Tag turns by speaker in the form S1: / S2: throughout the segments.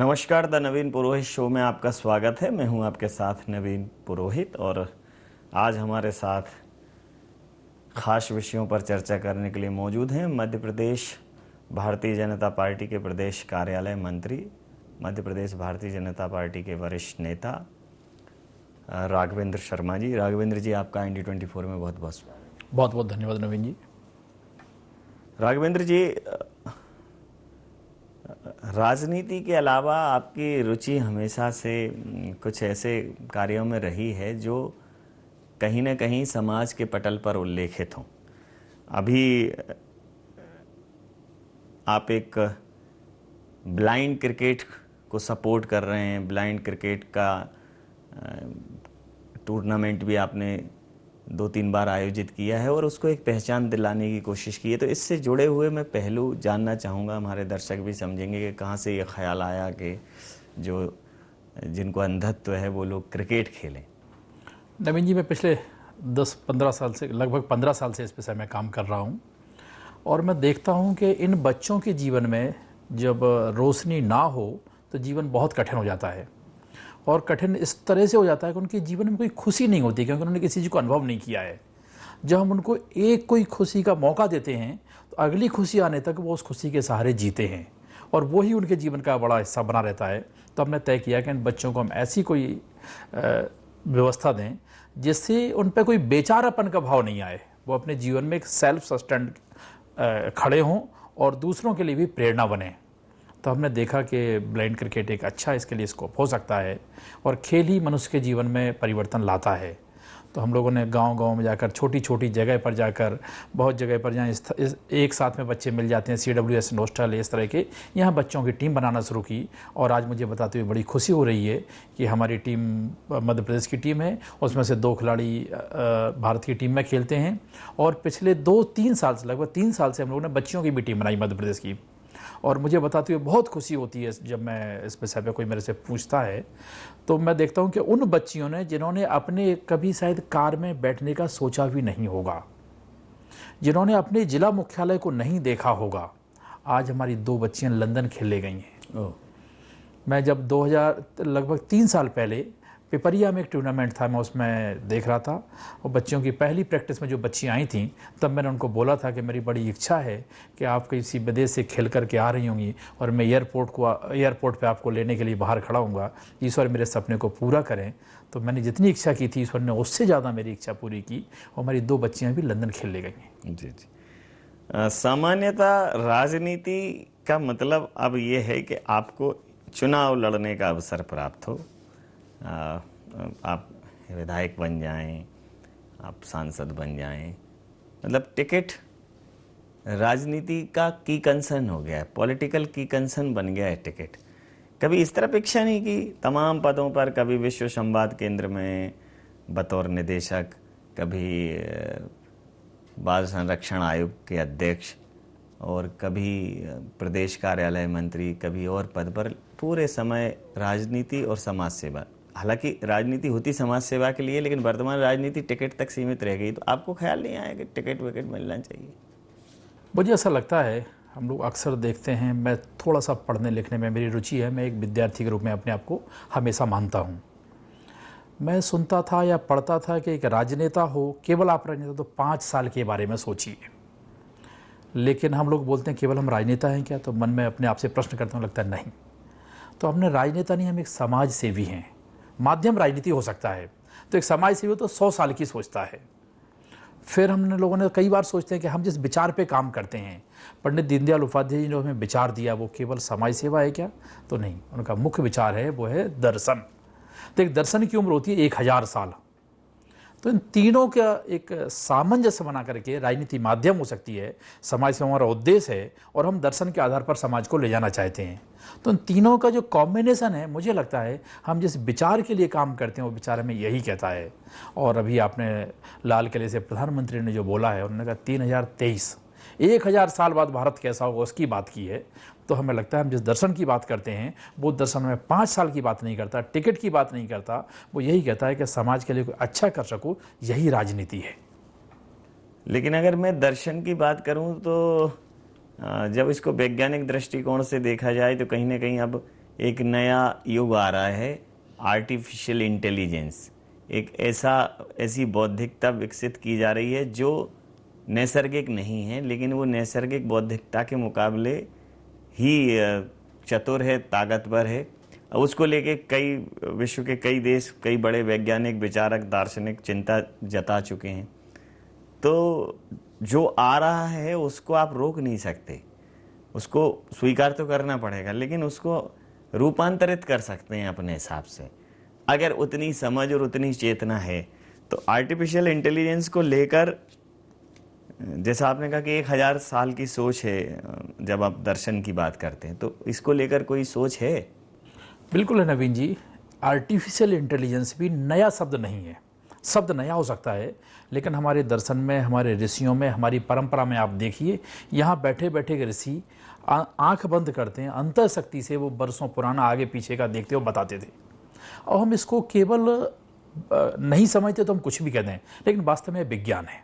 S1: नमस्कार, the Naveen Purohit show में आपका स्वागत है। मैं हूं आपके साथ नवीन पुरोहित और आज हमारे साथ खास विषयों पर चर्चा करने के लिए मौजूद हैं मध्य प्रदेश भारतीय जनता पार्टी के प्रदेश कार्यालय मंत्री, मध्य प्रदेश भारतीय जनता पार्टी के वरिष्ठ नेता राघवेंद्र शर्मा जी। राघवेंद्र जी, आपका ND24 में बहुत
S2: बहुत धन्यवाद नवीन जी।
S1: राघवेंद्र जी, राजनीति के अलावा आपकी रुचि हमेशा से कुछ ऐसे कार्यों में रही है जो कहीं न कहीं समाज के पटल पर उल्लेखित हों। अभी आप एक ब्लाइंड क्रिकेट को सपोर्ट कर रहे हैं। ब्लाइंड क्रिकेट का टूर्नामेंट भी आपने 2-3 बार आयोजित किया है और उसको एक पहचान दिलाने की कोशिश की है। तो इससे जुड़े हुए मैं पहलू जानना चाहूँगा, हमारे दर्शक भी समझेंगे कि कहाँ से ये ख्याल आया कि जो जिनको अंधत्व है वो लोग क्रिकेट खेलें।
S2: नवीन जी, मैं पिछले 10-15 साल से, लगभग 15 साल से इस विषय में काम कर रहा हूँ और मैं देखता हूँ कि इन बच्चों के जीवन में जब रोशनी ना हो तो जीवन बहुत कठिन हो जाता है। और कठिन इस तरह से हो जाता है कि उनके जीवन में कोई खुशी नहीं होती, क्योंकि उन्होंने किसी चीज़ को अनुभव नहीं किया है। जब हम उनको एक कोई खुशी का मौका देते हैं तो अगली खुशी आने तक वो उस खुशी के सहारे जीते हैं और वही उनके जीवन का बड़ा हिस्सा बना रहता है। तो हमने तय किया कि इन बच्चों को हम ऐसी कोई व्यवस्था दें जिससे उन पर कोई बेचारापन का भाव नहीं आए, वो अपने जीवन में एक सेल्फ सस्टेंड खड़े हों और दूसरों के लिए भी प्रेरणा बने। तो हमने देखा कि ब्लाइंड क्रिकेट एक अच्छा इसके लिए स्कोप हो सकता है और खेल ही मनुष्य के जीवन में परिवर्तन लाता है। तो हम लोगों ने गांव-गांव में जाकर, छोटी छोटी जगह पर जाकर, बहुत जगह पर जहाँ एक साथ में बच्चे मिल जाते हैं, CWS नोस्टल इस तरह के, यहाँ बच्चों की टीम बनाना शुरू की। और आज मुझे बताते हुए बड़ी खुशी हो रही है कि हमारी टीम मध्य प्रदेश की टीम है, उसमें से 2 खिलाड़ी भारत की टीम में खेलते हैं। और पिछले 2-3 साल से, लगभग 3 साल से हम लोगों ने बच्चियों की भी टीम बनाई मध्य प्रदेश की। और मुझे बताते हुए बहुत खुशी होती है जब मैं इस विषय पे कोई मेरे से पूछता है तो मैं देखता हूँ कि उन बच्चियों ने, जिन्होंने अपने कभी शायद कार में बैठने का सोचा भी नहीं होगा, जिन्होंने अपने जिला मुख्यालय को नहीं देखा होगा, आज हमारी 2 बच्चियाँ लंदन खेलने गई हैं। मैं जब 2000 लगभग 3 साल पहले पिपरिया में एक टूर्नामेंट था, मैं उसमें देख रहा था और बच्चियों की पहली प्रैक्टिस में जो बच्ची आई थीं, तब मैंने उनको बोला था कि मेरी बड़ी इच्छा है कि आप किसी विदेश से खेल करके आ रही होंगी और मैं एयरपोर्ट पे आपको लेने के लिए बाहर खड़ा हूँगा, ईश्वर मेरे सपने को पूरा करें। तो मैंने जितनी इच्छा की थी, ईश्वर ने उससे ज़्यादा मेरी इच्छा पूरी की और हमारी 2 बच्चियाँ भी लंदन खेलने गई हैं।
S1: जी जी। सामान्यतः राजनीति का मतलब अब ये है कि आपको चुनाव लड़ने का अवसर प्राप्त हो, आप विधायक बन जाएं, आप सांसद बन जाएं, मतलब टिकट राजनीति का की कंसर्न हो गया है, पॉलिटिकल की कंसर्न बन गया है टिकट। कभी इस तरह अपेक्षा नहीं की तमाम पदों पर, कभी विश्व संवाद केंद्र में बतौर निदेशक, कभी बाल संरक्षण आयोग के अध्यक्ष और कभी प्रदेश कार्यालय मंत्री, कभी और पद पर, पूरे समय राजनीति और समाज सेवा। हालांकि राजनीति होती समाज सेवा के लिए, लेकिन वर्तमान राजनीति टिकट तक सीमित रह गई। तो आपको ख्याल नहीं आया कि टिकट विकेट मिलना चाहिए?
S2: मुझे ऐसा लगता है, हम लोग अक्सर देखते हैं, मैं थोड़ा सा पढ़ने लिखने में मेरी रुचि है, मैं एक विद्यार्थी के रूप में अपने आप को हमेशा मानता हूँ। मैं सुनता था या पढ़ता था कि एक राजनेता हो, केवल आप राजनेता तो 5 साल के बारे में सोचिए। लेकिन हम लोग बोलते हैं केवल हम राजनेता हैं क्या? तो मन में अपने आप से प्रश्न करते हैं, लगता है नहीं। तो हमने राजनेता नहीं, हम एक समाज सेवी हैं। माध्यम राजनीति हो सकता है, तो एक समाज सेवी तो 100 साल की सोचता है। फिर हमने लोगों ने कई बार सोचते हैं कि हम जिस विचार पे काम करते हैं, पंडित दीनदयाल उपाध्याय जी ने हमें विचार दिया, वो केवल समाज सेवा है क्या? तो नहीं, उनका मुख्य विचार है, वो है दर्शन। तो एक दर्शन की उम्र होती है 1000 साल। तो इन तीनों का एक सामंजस्य बना करके राजनीति माध्यम हो सकती है, समाज सेवा हमारा उद्देश्य है और हम दर्शन के आधार पर समाज को ले जाना चाहते हैं। तो इन तीनों का जो कॉम्बिनेशन है, मुझे लगता है हम जिस विचार के लिए काम करते हैं वो विचार हमें यही कहता है। और अभी आपने लाल किले से प्रधानमंत्री ने जो बोला है, उन्होंने कहा 3023, 1000 साल बाद भारत कैसा होगा उसकी बात की है। तो हमें लगता है हम जिस दर्शन की बात करते हैं वो दर्शन में 5 साल की बात नहीं करता, टिकट की बात नहीं करता, वो यही कहता है कि समाज के लिए कोई अच्छा कर सकूं, यही राजनीति है।
S1: लेकिन अगर मैं दर्शन की बात करूं तो जब इसको वैज्ञानिक दृष्टिकोण से देखा जाए तो कहीं ना कहीं अब एक नया युग आ रहा है, आर्टिफिशियल इंटेलिजेंस। एक ऐसी बौद्धिकता विकसित की जा रही है जो नैसर्गिक नहीं है, लेकिन वो नैसर्गिक बौद्धिकता के मुकाबले ही चतुर है, ताकतवर है। उसको लेके कई विश्व के कई देश, कई बड़े वैज्ञानिक, विचारक, दार्शनिक चिंता जता चुके हैं। तो जो आ रहा है उसको आप रोक नहीं सकते, उसको स्वीकार तो करना पड़ेगा, लेकिन उसको रूपांतरित कर सकते हैं अपने हिसाब से, अगर उतनी समझ और उतनी चेतना है। तो आर्टिफिशियल इंटेलिजेंस को लेकर, जैसा आपने कहा कि 1000 साल की सोच है, जब आप दर्शन की बात करते हैं, तो इसको लेकर कोई सोच है?
S2: बिल्कुल है नवीन जी। आर्टिफिशियल इंटेलिजेंस भी नया शब्द नहीं है। शब्द नया हो सकता है, लेकिन हमारे दर्शन में, हमारे ऋषियों में, हमारी परंपरा में आप देखिए, यहाँ बैठे बैठे के ऋषि आंख बंद करते हैं, अंतर शक्ति से वो बरसों पुराना आगे पीछे का देखते हो बताते थे। और हम इसको केवल नहीं समझते तो हम कुछ भी कहते हैं, लेकिन वास्तव में विज्ञान है।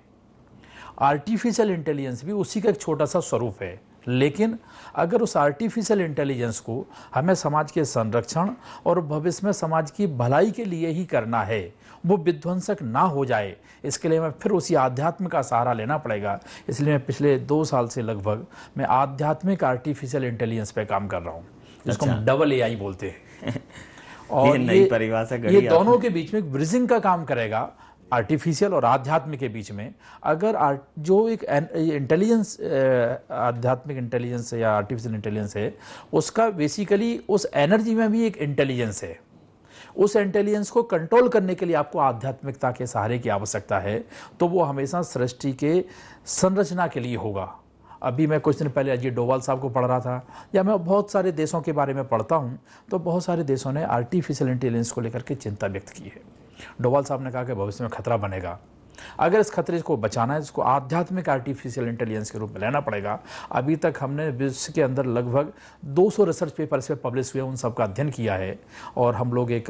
S2: आर्टिफिशियल इंटेलिजेंस भी उसी का एक छोटा सा स्वरूप है, लेकिन अगर उस आर्टिफिशियल इंटेलिजेंस को हमें समाज के संरक्षण और भविष्य में समाज की भलाई के लिए ही करना है, वो विध्वंसक ना हो जाए, इसके लिए हमें फिर उसी आध्यात्म का सहारा लेना पड़ेगा। इसलिए मैं पिछले 2 साल से लगभग मैं आध्यात्मिक आर्टिफिशियल इंटेलिजेंस पे काम कर रहा हूँ, जिसको हम डबल AI बोलते हैं। और
S1: ये नई परिभाषा गढ़ी
S2: ये दोनों के बीच में ब्रिजिंग का काम करेगा, आर्टिफिशियल और आध्यात्म के बीच में। अगर जो एक इंटेलिजेंस, आध्यात्मिक इंटेलिजेंस या आर्टिफिशियल इंटेलिजेंस है, उसका बेसिकली उस एनर्जी में भी एक इंटेलिजेंस है। उस इंटेलिजेंस को कंट्रोल करने के लिए आपको आध्यात्मिकता के सहारे की आवश्यकता है, तो वो हमेशा सृष्टि के संरचना के लिए होगा। अभी मैं कुछ दिन पहले अजय डोभाल साहब को पढ़ रहा था, या मैं बहुत सारे देशों के बारे में पढ़ता हूँ, तो बहुत सारे देशों ने आर्टिफिशियल इंटेलिजेंस को लेकर के चिंता व्यक्त की है। डोभाल साहब ने कहा कि भविष्य में खतरा बनेगा, अगर इस खतरे को बचाना है, इसको आध्यात्मिक आर्टिफिशियल इंटेलिजेंस के रूप में लेना पड़ेगा। अभी तक हमने विश्व के अंदर लगभग 200 रिसर्च पेपर इस पर पब्लिश हुए, उन सब का अध्ययन किया है, और हम लोग एक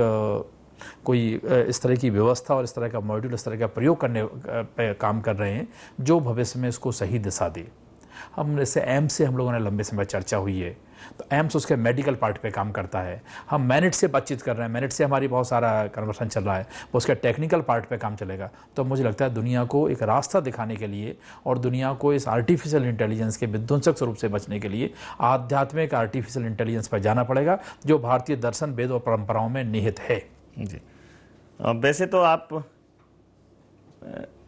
S2: कोई इस तरह की व्यवस्था और इस तरह का मॉड्यूल, इस तरह का प्रयोग करने पे काम कर रहे हैं जो भविष्य में इसको सही दिशा दे। हम जैसे एम्स से हम लोगों ने लंबे समय चर्चा हुई है, तो एम्स उसके मेडिकल पार्ट पे काम करता है। हम मैनेट से बातचीत कर रहे हैं, मैनेट से हमारी बहुत सारा कन्वर्सन चल रहा है, वो उसके टेक्निकल पार्ट पे काम चलेगा। तो मुझे लगता है दुनिया को एक रास्ता दिखाने के लिए और दुनिया को इस आर्टिफिशियल इंटेलिजेंस के विध्वंसक स्वरूप से बचने के लिए आध्यात्मिक आर्टिफिशियल इंटेलिजेंस पर जाना पड़ेगा, जो भारतीय दर्शन, वेद और परंपराओं में निहित है।
S1: जी, वैसे तो आप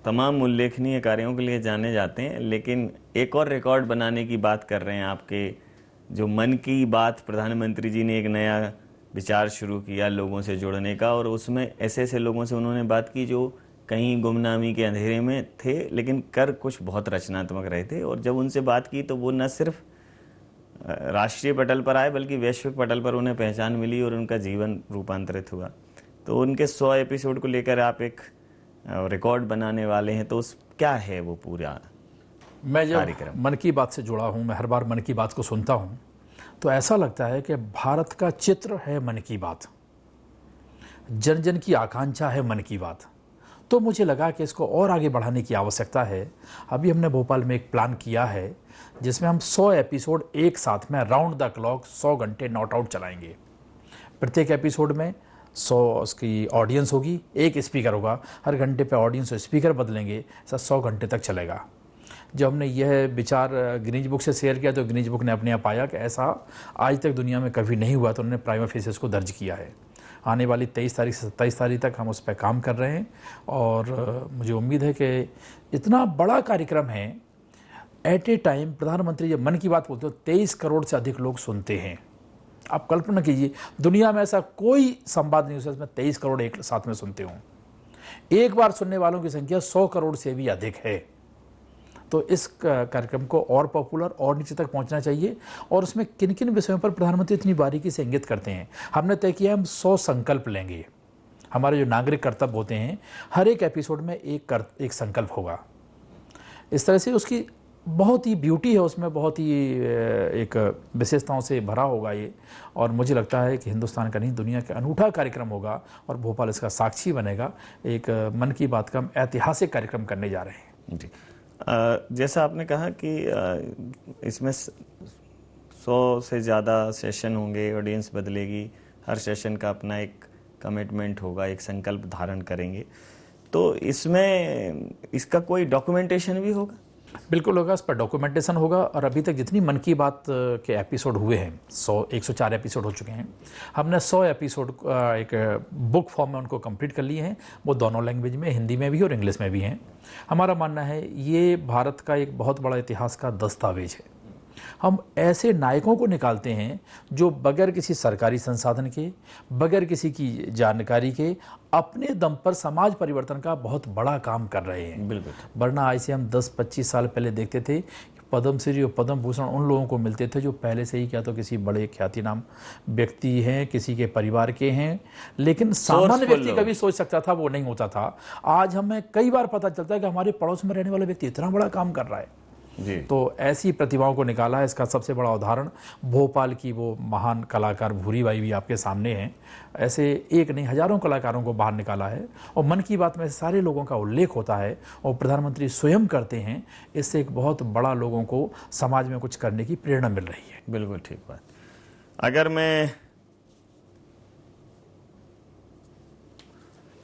S1: तमाम उल्लेखनीय कार्यों के लिए जाने जाते हैं, लेकिन एक और रिकॉर्ड बनाने की बात कर रहे हैं आपके। जो मन की बात, प्रधानमंत्री जी ने एक नया विचार शुरू किया लोगों से जुड़ने का, और उसमें ऐसे ऐसे लोगों से उन्होंने बात की जो कहीं गुमनामी के अंधेरे में थे, लेकिन कर कुछ बहुत रचनात्मक रहे थे। और जब उनसे बात की तो वो न सिर्फ राष्ट्रीय पटल पर आए, बल्कि वैश्विक पटल पर उन्हें पहचान मिली और उनका जीवन रूपांतरित हुआ। तो उनके 100 एपिसोड को लेकर आप एक रिकॉर्ड बनाने वाले हैं, तो उस क्या है वो पूरा?
S2: मैं जब मन की बात से जुड़ा हूँ, मैं हर बार मन की बात को सुनता हूँ, तो ऐसा लगता है कि भारत का चित्र है मन की बात, जन जन की आकांक्षा है मन की बात। तो मुझे लगा कि इसको और आगे बढ़ाने की आवश्यकता है। अभी हमने भोपाल में एक प्लान किया है, जिसमें हम 100 एपिसोड एक साथ में राउंड द क्लॉक 100 घंटे नॉट आउट चलाएंगे। प्रत्येक एपिसोड में 100 उसकी ऑडियंस होगी, एक स्पीकर होगा, हर घंटे पे ऑडियंस और स्पीकर बदलेंगे, ऐसा 100 घंटे तक चलेगा। जब हमने यह विचार गिनीज बुक से शेयर किया, तो गिनीज बुक ने अपने आप पाया कि ऐसा आज तक दुनिया में कभी नहीं हुआ, तो उन्होंने प्राइमा फेसिस को दर्ज किया है। आने वाली 23 तारीख से 27 तारीख तक हम उस पर काम कर रहे हैं, और मुझे उम्मीद है कि इतना बड़ा कार्यक्रम है। एट ए टाइम प्रधानमंत्री जब मन की बात बोलते हो, 23 करोड़ से अधिक लोग सुनते हैं। आप कल्पना कीजिए, दुनिया में ऐसा कोई संवाद नहीं हो सकता जिसमें 23 करोड़ एक साथ में सुनते हों। एक बार सुनने वालों की संख्या 100 करोड़ से भी अधिक है। तो इस कार्यक्रम को और पॉपुलर और नीचे तक पहुंचना चाहिए। और उसमें किन किन विषयों पर प्रधानमंत्री इतनी बारीकी से इंगित करते हैं, हमने तय किया हम 100 संकल्प लेंगे। हमारे जो नागरिक कर्तव्य होते हैं, हर एक एपिसोड में एक संकल्प होगा। इस तरह से उसकी बहुत ही ब्यूटी है, उसमें बहुत ही एक विशेषताओं से भरा होगा ये। और मुझे लगता है कि हिंदुस्तान का नहीं, दुनिया का अनूठा कार्यक्रम होगा, और भोपाल इसका साक्षी बनेगा। एक मन की बात का हम ऐतिहासिक कार्यक्रम करने जा रहे हैं।
S1: जी, जैसा आपने कहा कि इसमें 100 से ज़्यादा सेशन होंगे, ऑडियंस बदलेगी, हर सेशन का अपना एक कमिटमेंट होगा, एक संकल्प धारण करेंगे, तो इसमें इसका कोई डॉक्यूमेंटेशन भी होगा?
S2: बिल्कुल होगा, इस पर डॉक्यूमेंटेशन होगा। और अभी तक जितनी मन की बात के एपिसोड हुए हैं, 104 एपिसोड हो चुके हैं। हमने 100 एपिसोड एक बुक फॉर्म में उनको कंप्लीट कर लिए हैं। वो दोनों लैंग्वेज में, हिंदी में भी और इंग्लिश में भी हैं। हमारा मानना है ये भारत का एक बहुत बड़ा इतिहास का दस्तावेज है। हम ऐसे नायकों को निकालते हैं जो बगैर किसी सरकारी संसाधन के, बगैर किसी की जानकारी के अपने दम पर समाज परिवर्तन का बहुत बड़ा काम कर रहे हैं।
S1: बिल्कुल।
S2: वरना ऐसे हम 10-25 साल पहले देखते थे कि पद्मश्री और पद्म भूषण उन लोगों को मिलते थे जो पहले से ही क्या तो किसी बड़े ख्यातिनाम व्यक्ति हैं, किसी के परिवार के हैं, लेकिन सामान्य व्यक्ति कभी सोच सकता था वो नहीं होता था। आज हमें कई बार पता चलता है कि हमारे पड़ोस में रहने वाला व्यक्ति इतना बड़ा काम कर रहा है
S1: जी।
S2: तो ऐसी प्रतिभाओं को निकाला है। इसका सबसे बड़ा उदाहरण भोपाल की वो महान कलाकार भूरीबाई भी आपके सामने हैं। ऐसे एक नहीं हजारों कलाकारों को बाहर निकाला है और मन की बात में सारे लोगों का उल्लेख होता है और प्रधानमंत्री स्वयं करते हैं। इससे एक बहुत बड़ा लोगों को समाज में कुछ करने की प्रेरणा मिल रही है।
S1: बिल्कुल ठीक बात। अगर मैं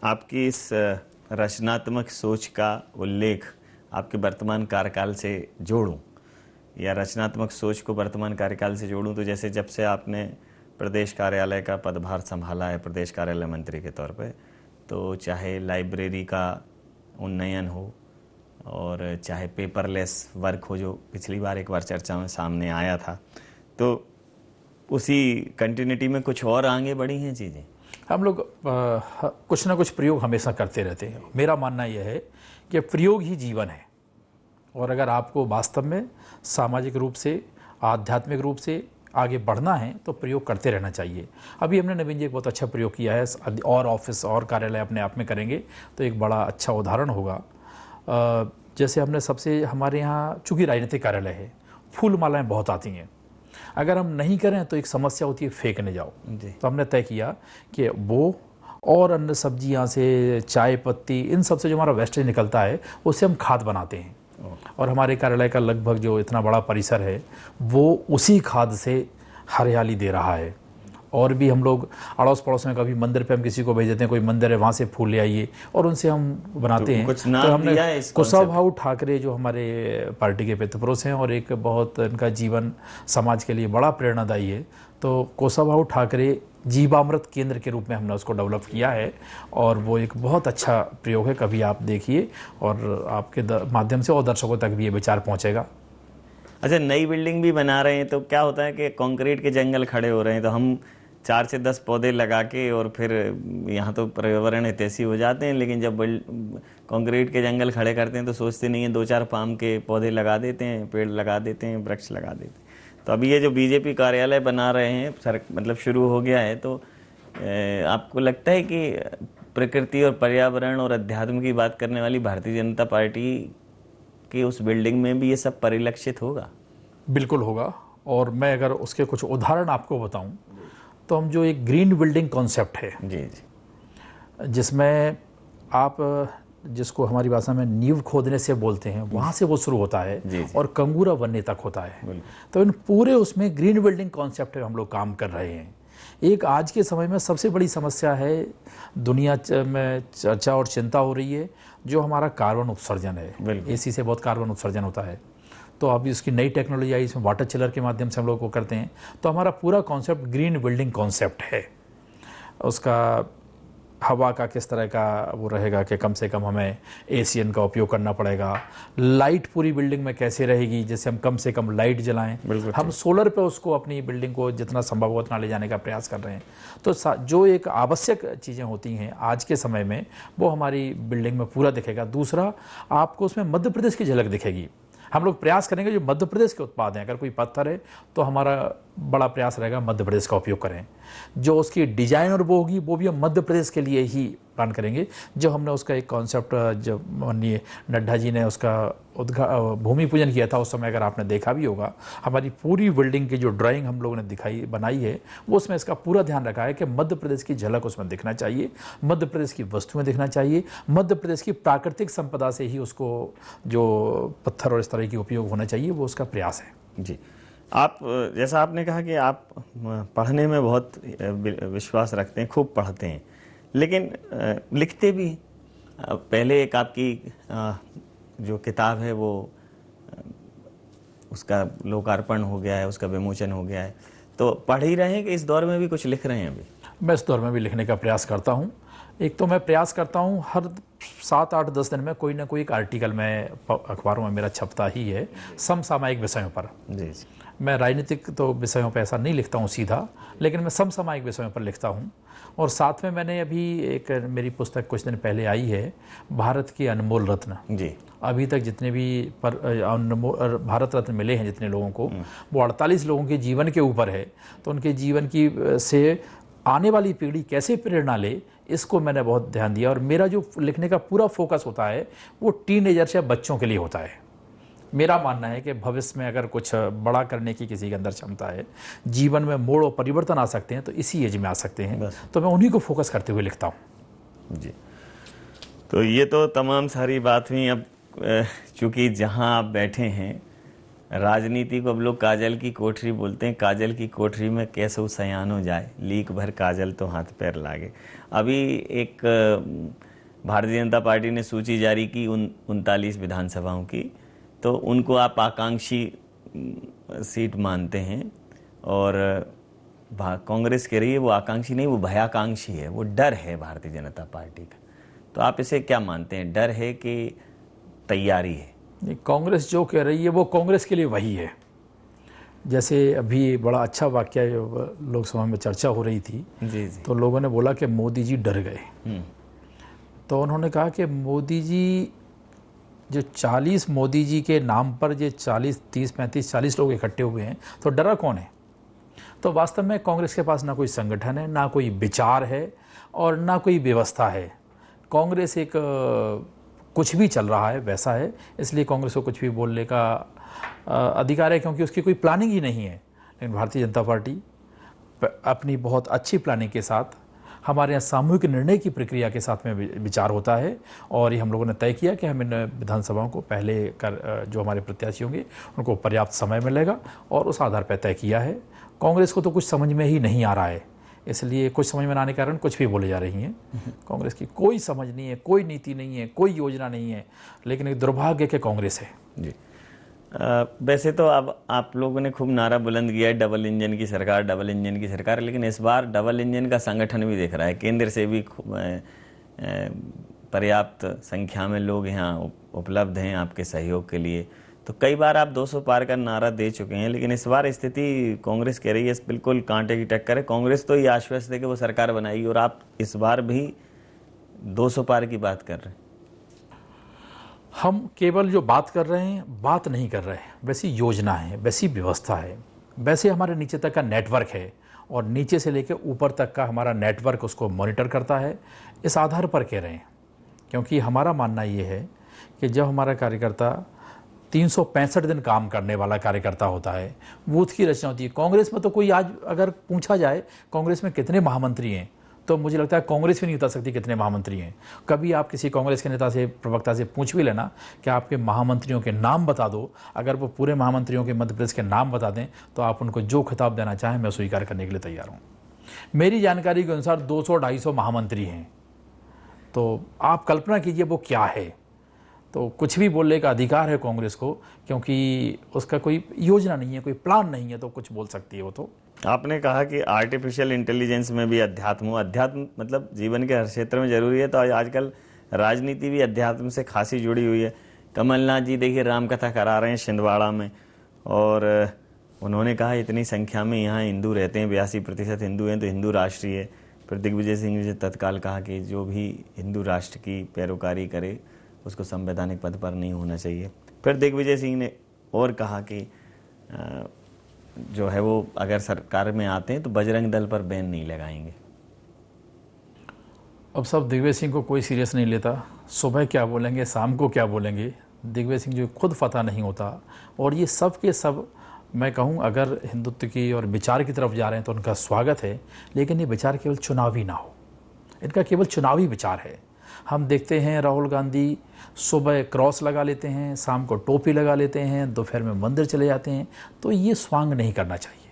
S1: आपकी इस रचनात्मक सोच का उल्लेख आपके वर्तमान कार्यकाल से जोड़ूं या रचनात्मक सोच को वर्तमान कार्यकाल से जोड़ूं, तो जैसे जब से आपने प्रदेश कार्यालय का पदभार संभाला है प्रदेश कार्यालय मंत्री के तौर पे, तो चाहे लाइब्रेरी का उन्नयन हो और चाहे पेपरलेस वर्क हो जो पिछली बार एक बार चर्चा में सामने आया था, तो उसी कंटिन्यूटी में कुछ और आगे बढ़ी हैं चीज़ें?
S2: हम लोग कुछ ना कुछ प्रयोग हमेशा करते रहते हैं। मेरा मानना यह है कि प्रयोग ही जीवन है और अगर आपको वास्तव में सामाजिक रूप से, आध्यात्मिक रूप से आगे बढ़ना है तो प्रयोग करते रहना चाहिए। अभी हमने नवीन जी एक बहुत अच्छा प्रयोग किया है और ऑफिस और कार्यालय अपने आप में करेंगे तो एक बड़ा अच्छा उदाहरण होगा। जैसे हमने सबसे हमारे यहाँ चूँकि राजनीतिक कार्यालय है, फूल मालाएँ बहुत आती हैं, अगर हम नहीं करें तो एक समस्या होती है फेंकने जाओ। तो हमने तय किया कि वो और अन्य सब्जियां से, चाय पत्ती, इन सब से जो हमारा वेस्टेज निकलता है उससे हम खाद बनाते हैं और हमारे कार्यालय का लगभग जो इतना बड़ा परिसर है वो उसी खाद से हरियाली दे रहा है। और भी हम लोग अड़ोस पड़ोस में कभी मंदिर पे हम किसी को भेज देते हैं, कोई मंदिर है वहाँ से फूल ले आइए और उनसे हम बनाते हैं। तो हमने कुशाभाऊ ठाकरे जो हमारे पार्टी के पितृपुरुष हैं और एक बहुत इनका जीवन समाज के लिए बड़ा प्रेरणादायी है, तो कुशाभाऊ ठाकरे जीवामृत केंद्र के रूप में हमने उसको डेवलप किया है और वो एक बहुत अच्छा प्रयोग है। कभी आप देखिए और आपके माध्यम से और दर्शकों तक भी ये विचार पहुँचेगा।
S1: अच्छा, नई बिल्डिंग भी बना रहे हैं तो क्या होता है कि कंक्रीट के जंगल खड़े हो रहे हैं, तो हम 4 से 10 पौधे लगा के और फिर यहाँ तो पर्यावरण हितैषी हो जाते हैं, लेकिन जब कंक्रीट के जंगल खड़े करते हैं तो सोचते नहीं हैं, 2-4 पाम के पौधे लगा देते हैं, पेड़ लगा देते हैं, वृक्ष लगा देते हैं। तो अभी ये जो बीजेपी कार्यालय बना रहे हैं मतलब शुरू हो गया है, तो आपको लगता है कि प्रकृति और पर्यावरण और अध्यात्म की बात करने वाली भारतीय जनता पार्टी कि उस बिल्डिंग में भी ये सब परिलक्षित होगा?
S2: बिल्कुल होगा। और मैं अगर उसके कुछ उदाहरण आपको बताऊं तो हम जो एक ग्रीन बिल्डिंग कॉन्सेप्ट है
S1: जी जी,
S2: जिसमें आप जिसको हमारी भाषा में नींव खोदने से बोलते हैं, वहाँ से वो शुरू होता है
S1: जी।
S2: और कंगूरा बनने तक होता है। तो इन पूरे उसमें ग्रीन बिल्डिंग कॉन्सेप्ट पे हम लोग काम कर रहे हैं। एक आज के समय में सबसे बड़ी समस्या है, दुनिया में चर्चा और चिंता हो रही है, जो हमारा कार्बन उत्सर्जन है। एसी से बहुत कार्बन उत्सर्जन होता है, तो अभी उसकी नई टेक्नोलॉजी आई, इसमें वाटर चिलर के माध्यम से हम लोग को करते हैं। तो हमारा पूरा कॉन्सेप्ट ग्रीन बिल्डिंग कॉन्सेप्ट है। उसका हवा का किस तरह का वो रहेगा कि कम से कम हमें एसीएन का उपयोग करना पड़ेगा। लाइट पूरी बिल्डिंग में कैसे रहेगी, जैसे हम कम से कम लाइट जलाएं। हम सोलर पे उसको अपनी बिल्डिंग को जितना संभव हो उतना ले जाने का प्रयास कर रहे हैं। तो जो एक आवश्यक चीज़ें होती हैं आज के समय में, वो हमारी बिल्डिंग में पूरा दिखेगा। दूसरा, आपको उसमें मध्य प्रदेश की झलक दिखेगी। हम लोग प्रयास करेंगे जो मध्य प्रदेश के उत्पाद हैं, अगर कोई पत्थर है तो हमारा बड़ा प्रयास रहेगा मध्य प्रदेश का उपयोग करें। जो उसकी डिजाइन और वो होगी वो भी हम मध्य प्रदेश के लिए ही प्लान करेंगे। जो हमने उसका एक कॉन्सेप्ट, जब माननीय नड्डा जी ने उसका भूमि पूजन किया था उस समय अगर आपने देखा भी होगा, हमारी पूरी बिल्डिंग की जो ड्राइंग हम लोगों ने बनाई है वो उसमें इसका पूरा ध्यान रखा है कि मध्य प्रदेश की झलक उसमें दिखना चाहिए, मध्य प्रदेश की वस्तुएं दिखना चाहिए, मध्य प्रदेश की प्राकृतिक संपदा से ही उसको जो पत्थर और इस तरह की उपयोग होना चाहिए, वो उसका प्रयास है।
S1: जी, आप जैसा आपने कहा कि आप पढ़ने में बहुत विश्वास रखते हैं, खूब पढ़ते हैं, लेकिन लिखते भी हैं। पहले एक आपकी जो किताब है वो उसका लोकार्पण हो गया है, उसका विमोचन हो गया है, तो पढ़ ही रहे हैं कि इस दौर में भी कुछ लिख रहे हैं अभी?
S2: मैं इस दौर में भी लिखने का प्रयास करता हूँ। एक तो मैं प्रयास करता हूँ हर 7, 8, 10 दिन में कोई ना कोई एक आर्टिकल में अखबारों में मेरा छपता ही है समसामयिक विषयों पर।
S1: जी।
S2: मैं राजनीतिक तो विषयों पर ऐसा नहीं लिखता हूँ सीधा, लेकिन मैं समसामयिक विषयों पर लिखता हूँ। और साथ में मैंने अभी एक मेरी पुस्तक कुछ दिन पहले आई है, भारत के अनमोल रत्न।
S1: जी।
S2: अभी तक जितने भी भारत रत्न मिले हैं जितने लोगों को, वो 48 लोगों के जीवन के ऊपर है। तो उनके जीवन की से आने वाली पीढ़ी कैसे प्रेरणा ले, इसको मैंने बहुत ध्यान दिया। और मेरा जो लिखने का पूरा फोकस होता है वो टीनेजर्स या बच्चों के लिए होता है। मेरा मानना है कि भविष्य में अगर कुछ बड़ा करने की किसी के अंदर क्षमता है, जीवन में मोड़ और परिवर्तन आ सकते हैं, तो इसी एज में आ सकते हैं। तो मैं उन्हीं को फोकस करते हुए लिखता हूँ।
S1: जी। तो ये तो तमाम सारी बात हुई। अब चूंकि जहाँ आप बैठे हैं, राजनीति को अब लोग काजल की कोठरी बोलते हैं। काजल की कोठरी में कैसे सयान हो जाए, लीक भर काजल तो हाथ पैर लागे। अभी एक भारतीय जनता पार्टी ने सूची जारी की 39 विधानसभाओं की, तो उनको आप आकांक्षी सीट मानते हैं, और कांग्रेस कह रही है वो आकांक्षी नहीं, वो भयाकांक्षी है, वो डर है भारतीय जनता पार्टी का। तो आप इसे क्या मानते हैं, डर है कि तैयारी है?
S2: कांग्रेस जो कह रही है वो कांग्रेस के लिए वही है। जैसे अभी बड़ा अच्छा वाक्य लोकसभा में चर्चा हो रही थी,
S1: जी।
S2: तो लोगों ने बोला कि मोदी जी डर गए। तो उन्होंने कहा कि मोदी जी जो 40 मोदी जी के नाम पर जो 40, 30, 35, 40 लोग इकट्ठे हुए हैं, तो डरा कौन है? तो वास्तव में कांग्रेस के पास ना कोई संगठन है, ना कोई विचार है, और ना कोई व्यवस्था है। कांग्रेस एक कुछ भी चल रहा है वैसा है, इसलिए कांग्रेस को कुछ भी बोलने का अधिकार है, क्योंकि उसकी कोई प्लानिंग ही नहीं है। लेकिन भारतीय जनता पार्टी अपनी बहुत अच्छी प्लानिंग के साथ, हमारे यहाँ सामूहिक निर्णय की प्रक्रिया के साथ में विचार होता है, और ये हम लोगों ने तय किया कि हम इन विधानसभाओं को पहले जो हमारे प्रत्याशी होंगे उनको पर्याप्त समय मिलेगा, और उस आधार पर तय किया है। कांग्रेस को तो कुछ समझ में ही नहीं आ रहा है, इसलिए कुछ समझ में आने के कारण कुछ भी बोले जा रही हैं। कांग्रेस की कोई समझ नहीं है, कोई नीति नहीं है, कोई योजना नहीं है, लेकिन एक दुर्भाग्य के कांग्रेस है। जी।
S1: वैसे तो अब आप लोगों ने खूब नारा बुलंद किया है, डबल इंजन की सरकार, डबल इंजन की सरकार, लेकिन इस बार डबल इंजन का संगठन भी दिख रहा है। केंद्र से भी पर्याप्त संख्या में लोग यहाँ उपलब्ध हैं आपके सहयोग के लिए। तो कई बार आप 200 पार का नारा दे चुके हैं, लेकिन इस बार स्थिति कांग्रेस कह रही है बिल्कुल कांटे की टक्कर है। कांग्रेस तो ये आश्वस्त है कि वो सरकार बनाएगी, और आप इस बार भी 200 पार की बात कर रहे हैं।
S2: हम केवल जो बात कर रहे हैं, बात नहीं कर रहे हैं। वैसी योजना है, वैसी व्यवस्था है, वैसे हमारे नीचे तक का नेटवर्क है, और नीचे से लेकर ऊपर तक का हमारा नेटवर्क उसको मॉनिटर करता है। इस आधार पर कह रहे हैं, क्योंकि हमारा मानना ये है कि जब हमारा कार्यकर्ता 365 दिन काम करने वाला कार्यकर्ता होता है, बूथ की रचना होती है। कांग्रेस में तो कोई आज अगर पूछा जाए कांग्रेस में कितने महामंत्री हैं, तो मुझे लगता है कांग्रेस भी नहीं बता सकती कितने महामंत्री हैं। कभी आप किसी कांग्रेस के नेता से, प्रवक्ता से पूछ भी लेना कि आपके महामंत्रियों के नाम बता दो, अगर वो पूरे महामंत्रियों के मध्य प्रदेश के नाम बता दें, तो आप उनको जो खिताब देना चाहें मैं स्वीकार करने के लिए तैयार हूँ। मेरी जानकारी के अनुसार 200-250 महामंत्री हैं, तो आप कल्पना कीजिए वो क्या है। तो कुछ भी बोलने का अधिकार है कांग्रेस को, क्योंकि उसका कोई योजना नहीं है, कोई प्लान नहीं है, तो कुछ बोल सकती है वो। तो
S1: आपने कहा कि आर्टिफिशियल इंटेलिजेंस में भी अध्यात्म हो। अध्यात्म मतलब जीवन के हर क्षेत्र में जरूरी है, तो आजकल राजनीति भी अध्यात्म से खासी जुड़ी हुई है। कमलनाथ जी देखिए रामकथा करा रहे हैं छिंदवाड़ा में, और उन्होंने कहा इतनी संख्या में यहाँ हिंदू रहते हैं, 82% हिंदू हैं, तो हिंदू राष्ट्रीय है। फिर दिग्विजय सिंह ने तत्काल कहा कि जो भी हिंदू राष्ट्र की पैरोकारी करे उसको संवैधानिक पद पर नहीं होना चाहिए। फिर दिग्विजय सिंह ने और कहा कि जो है वो अगर सरकार में आते हैं तो बजरंग दल पर बैन नहीं लगाएंगे।
S2: अब सब दिग्विजय सिंह को कोई सीरियस नहीं लेता, सुबह क्या बोलेंगे, शाम को क्या बोलेंगे। दिग्विजय सिंह जो खुद पता नहीं होता, और ये सब के सब मैं कहूँ अगर हिंदुत्व की और विचार की तरफ जा रहे हैं तो उनका स्वागत है, लेकिन ये विचार केवल चुनावी ना हो। इनका केवल चुनावी विचार है। हम देखते हैं राहुल गांधी सुबह क्रॉस लगा लेते हैं, शाम को टोपी लगा लेते हैं, दोपहर में मंदिर चले जाते हैं। तो ये स्वांग नहीं करना चाहिए।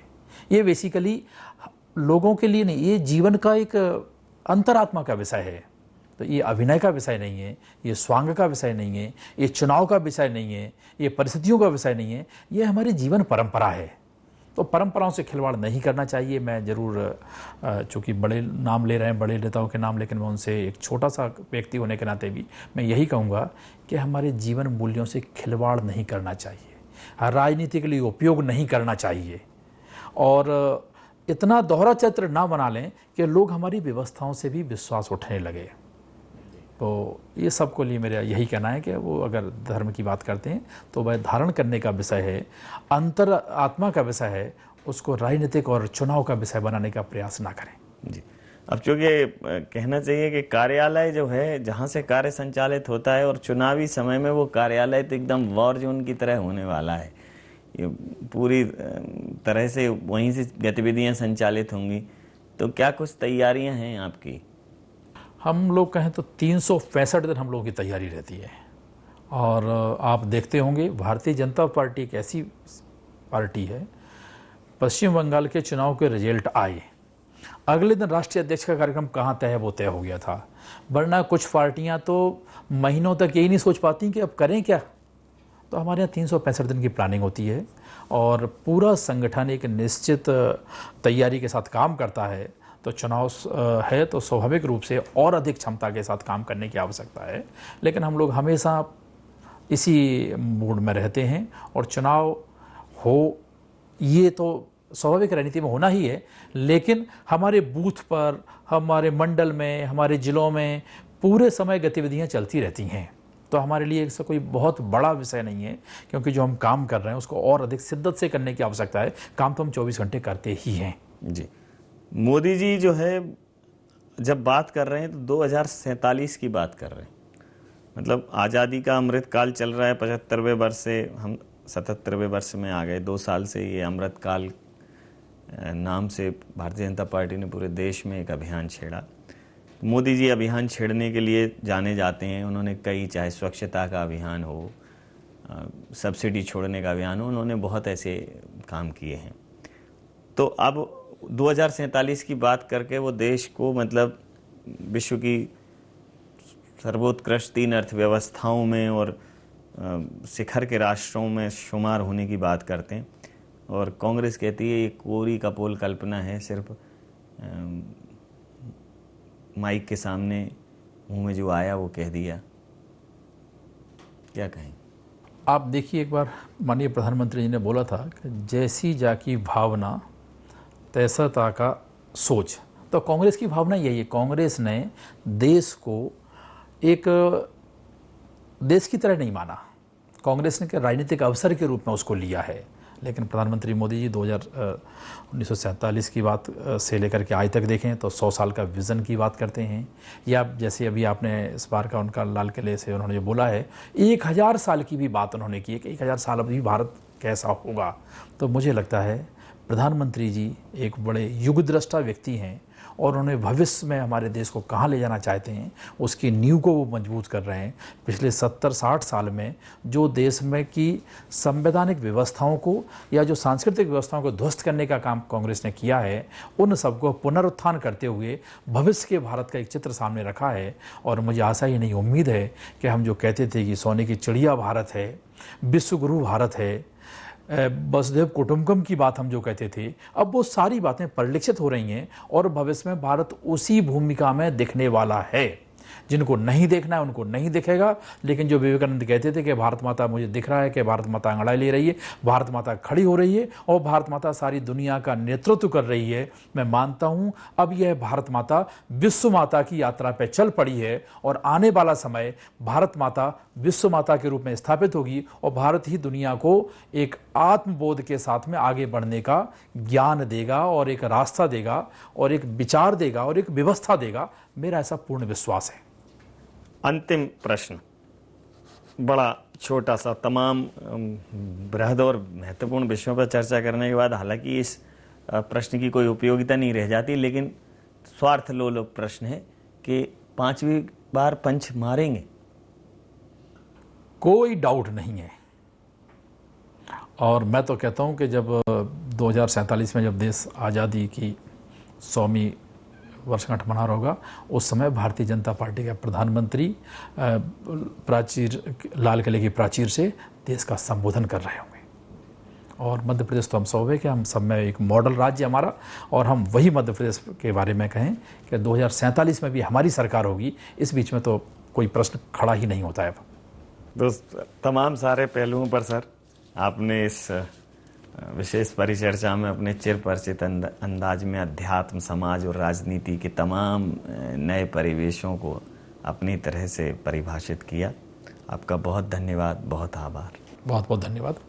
S2: ये बेसिकली लोगों के लिए नहीं, ये जीवन का एक अंतरात्मा का विषय है। तो ये अभिनय का विषय नहीं है, ये स्वांग का विषय नहीं है, ये चुनाव का विषय नहीं है, ये परिस्थितियों का विषय नहीं है, ये हमारी जीवन परंपरा है। तो परंपराओं से खिलवाड़ नहीं करना चाहिए। मैं ज़रूर, चूँकि बड़े नाम ले रहे हैं, बड़े नेताओं के नाम, लेकिन मैं उनसे एक छोटा सा व्यक्ति होने के नाते भी मैं यही कहूँगा कि हमारे जीवन मूल्यों से खिलवाड़ नहीं करना चाहिए, राजनीति के लिए उपयोग नहीं करना चाहिए, और इतना दोहरा चित्र ना बना लें कि लोग हमारी व्यवस्थाओं से भी विश्वास उठने लगे। तो ये सबको लिए मेरा यही कहना है कि वो अगर धर्म की बात करते हैं तो वह धारण करने का विषय है, अंतर आत्मा का विषय है, उसको राजनीतिक और चुनाव का विषय बनाने का प्रयास ना करें।
S1: जी, अब चूँकि कहना चाहिए कि कार्यालय जो है जहाँ से कार्य संचालित होता है, और चुनावी समय में वो कार्यालय तो एकदम वॉर जोन की तरह होने वाला है। ये पूरी तरह से वहीं से गतिविधियाँ संचालित होंगी। तो क्या कुछ तैयारियाँ हैं आपकी?
S2: हम लोग कहें तो 365 दिन हम लोगों की तैयारी रहती है। और आप देखते होंगे भारतीय जनता पार्टी एक ऐसी पार्टी है, पश्चिम बंगाल के चुनाव के रिजल्ट आए, अगले दिन राष्ट्रीय अध्यक्ष का कार्यक्रम कहाँ तय है वो तय हो गया था। वरना कुछ पार्टियां तो महीनों तक यही नहीं सोच पाती कि अब करें क्या। तो हमारे यहाँ 365 दिन की प्लानिंग होती है और पूरा संगठन एक निश्चित तैयारी के साथ काम करता है। तो चुनाव है तो स्वाभाविक रूप से और अधिक क्षमता के साथ काम करने की आवश्यकता है, लेकिन हम लोग हमेशा इसी मूड में रहते हैं। और चुनाव हो ये तो स्वाभाविक राजनीति में होना ही है, लेकिन हमारे बूथ पर, हमारे मंडल में, हमारे जिलों में पूरे समय गतिविधियां चलती रहती हैं। तो हमारे लिए इससे कोई बहुत बड़ा विषय नहीं है, क्योंकि जो हम काम कर रहे हैं उसको और अधिक शिद्दत से करने की आवश्यकता है। काम तो हम 24 घंटे करते ही हैं।
S1: जी, मोदी जी जो है जब बात कर रहे हैं तो 2047 की बात कर रहे हैं। मतलब आज़ादी का अमृत काल चल रहा है, 75वें वर्ष से हम 77वें वर्ष में आ गए। 2 साल से ये अमृत काल नाम से भारतीय जनता पार्टी ने पूरे देश में एक अभियान छेड़ा। मोदी जी अभियान छेड़ने के लिए जाने जाते हैं। उन्होंने कई, चाहे स्वच्छता का अभियान हो, सब्सिडी छोड़ने का अभियान हो, उन्होंने बहुत ऐसे काम किए हैं। तो अब 2047 की बात करके वो देश को, मतलब विश्व की सर्वोत्कृष्ट 3 अर्थव्यवस्थाओं में और शिखर के राष्ट्रों में शुमार होने की बात करते हैं। और कांग्रेस कहती है ये कोरी कपोल कल्पना है, सिर्फ माइक के सामने मुंह में जो आया वो कह दिया। क्या कहें?
S2: आप देखिए, एक बार माननीय प्रधानमंत्री जी ने बोला था कि जैसी जाकी भावना तैसा ताका सोच। तो कांग्रेस की भावना यही है। कांग्रेस ने देश को एक देश की तरह नहीं माना, कांग्रेस ने राजनीतिक अवसर के रूप में उसको लिया है। लेकिन प्रधानमंत्री मोदी जी 1947 की बात से लेकर के आज तक देखें तो 100 साल का विज़न की बात करते हैं। या जैसे अभी आपने इस बार का उनका लाल किले से उन्होंने जो बोला है, 1000 साल की भी बात उन्होंने की है कि 1000 साल अभी भारत कैसा होगा। तो मुझे लगता है प्रधानमंत्री जी एक बड़े युगद्रष्टा व्यक्ति हैं और उन्होंने भविष्य में हमारे देश को कहाँ ले जाना चाहते हैं उसकी नींव को वो मजबूत कर रहे हैं। पिछले 70-60 साल में जो देश में की संवैधानिक व्यवस्थाओं को या जो सांस्कृतिक व्यवस्थाओं को ध्वस्त करने का काम कांग्रेस ने किया है, उन सबको पुनरुत्थान करते हुए भविष्य के भारत का एक चित्र सामने रखा है। और मुझे आशा ही नहीं, उम्मीद है कि हम जो कहते थे कि सोने की चिड़िया भारत है, विश्वगुरु भारत है, वसुधैव कुटुंबकम की बात हम जो कहते थे, अब वो सारी बातें परिलक्षित हो रही हैं और भविष्य में भारत उसी भूमिका में दिखने वाला है। जिनको नहीं देखना है उनको नहीं दिखेगा, लेकिन जो विवेकानंद कहते थे कि भारत माता, मुझे दिख रहा है कि भारत माता अंगड़ाई ले रही है, भारत माता खड़ी हो रही है और भारत माता सारी दुनिया का नेतृत्व कर रही है। मैं मानता हूँ अब यह भारत माता विश्व माता की यात्रा पर चल पड़ी है और आने वाला समय भारत माता विश्व माता के रूप में स्थापित होगी और भारत ही दुनिया को एक आत्मबोध के साथ में आगे बढ़ने का ज्ञान देगा और एक रास्ता देगा और एक विचार देगा और एक व्यवस्था देगा। मेरा ऐसा पूर्ण विश्वास है।
S1: अंतिम प्रश्न, बड़ा छोटा सा, तमाम बृहद और महत्वपूर्ण विषयों पर चर्चा करने के बाद हालांकि इस प्रश्न की कोई उपयोगिता नहीं रह जाती, लेकिन स्वार्थ लोलुप प्रश्न है कि 5वीं बार पंच मारेंगे?
S2: कोई डाउट नहीं है। और मैं तो कहता हूं कि जब 2047 में जब देश आज़ादी की 100वीं वर्षगांठ मना रहा होगा, उस समय भारतीय जनता पार्टी का प्रधानमंत्री प्राचीर, लाल किले की प्राचीर से देश का संबोधन कर रहे होंगे। और मध्य प्रदेश तो हम सौभाग्य कि हम सब में एक मॉडल राज्य हमारा, और हम वही मध्य प्रदेश के बारे में कहें कि 2047 में भी हमारी सरकार होगी, इस बीच में तो कोई प्रश्न खड़ा ही नहीं होता है।
S1: दोस्त, तमाम सारे पहलुओं पर सर आपने इस विशेष परिचर्चा में अपने चिरपरिचित अंदाज में अध्यात्म, समाज और राजनीति के तमाम नए परिवेशों को अपनी तरह से परिभाषित किया। आपका बहुत धन्यवाद, बहुत आभार।
S2: बहुत बहुत धन्यवाद।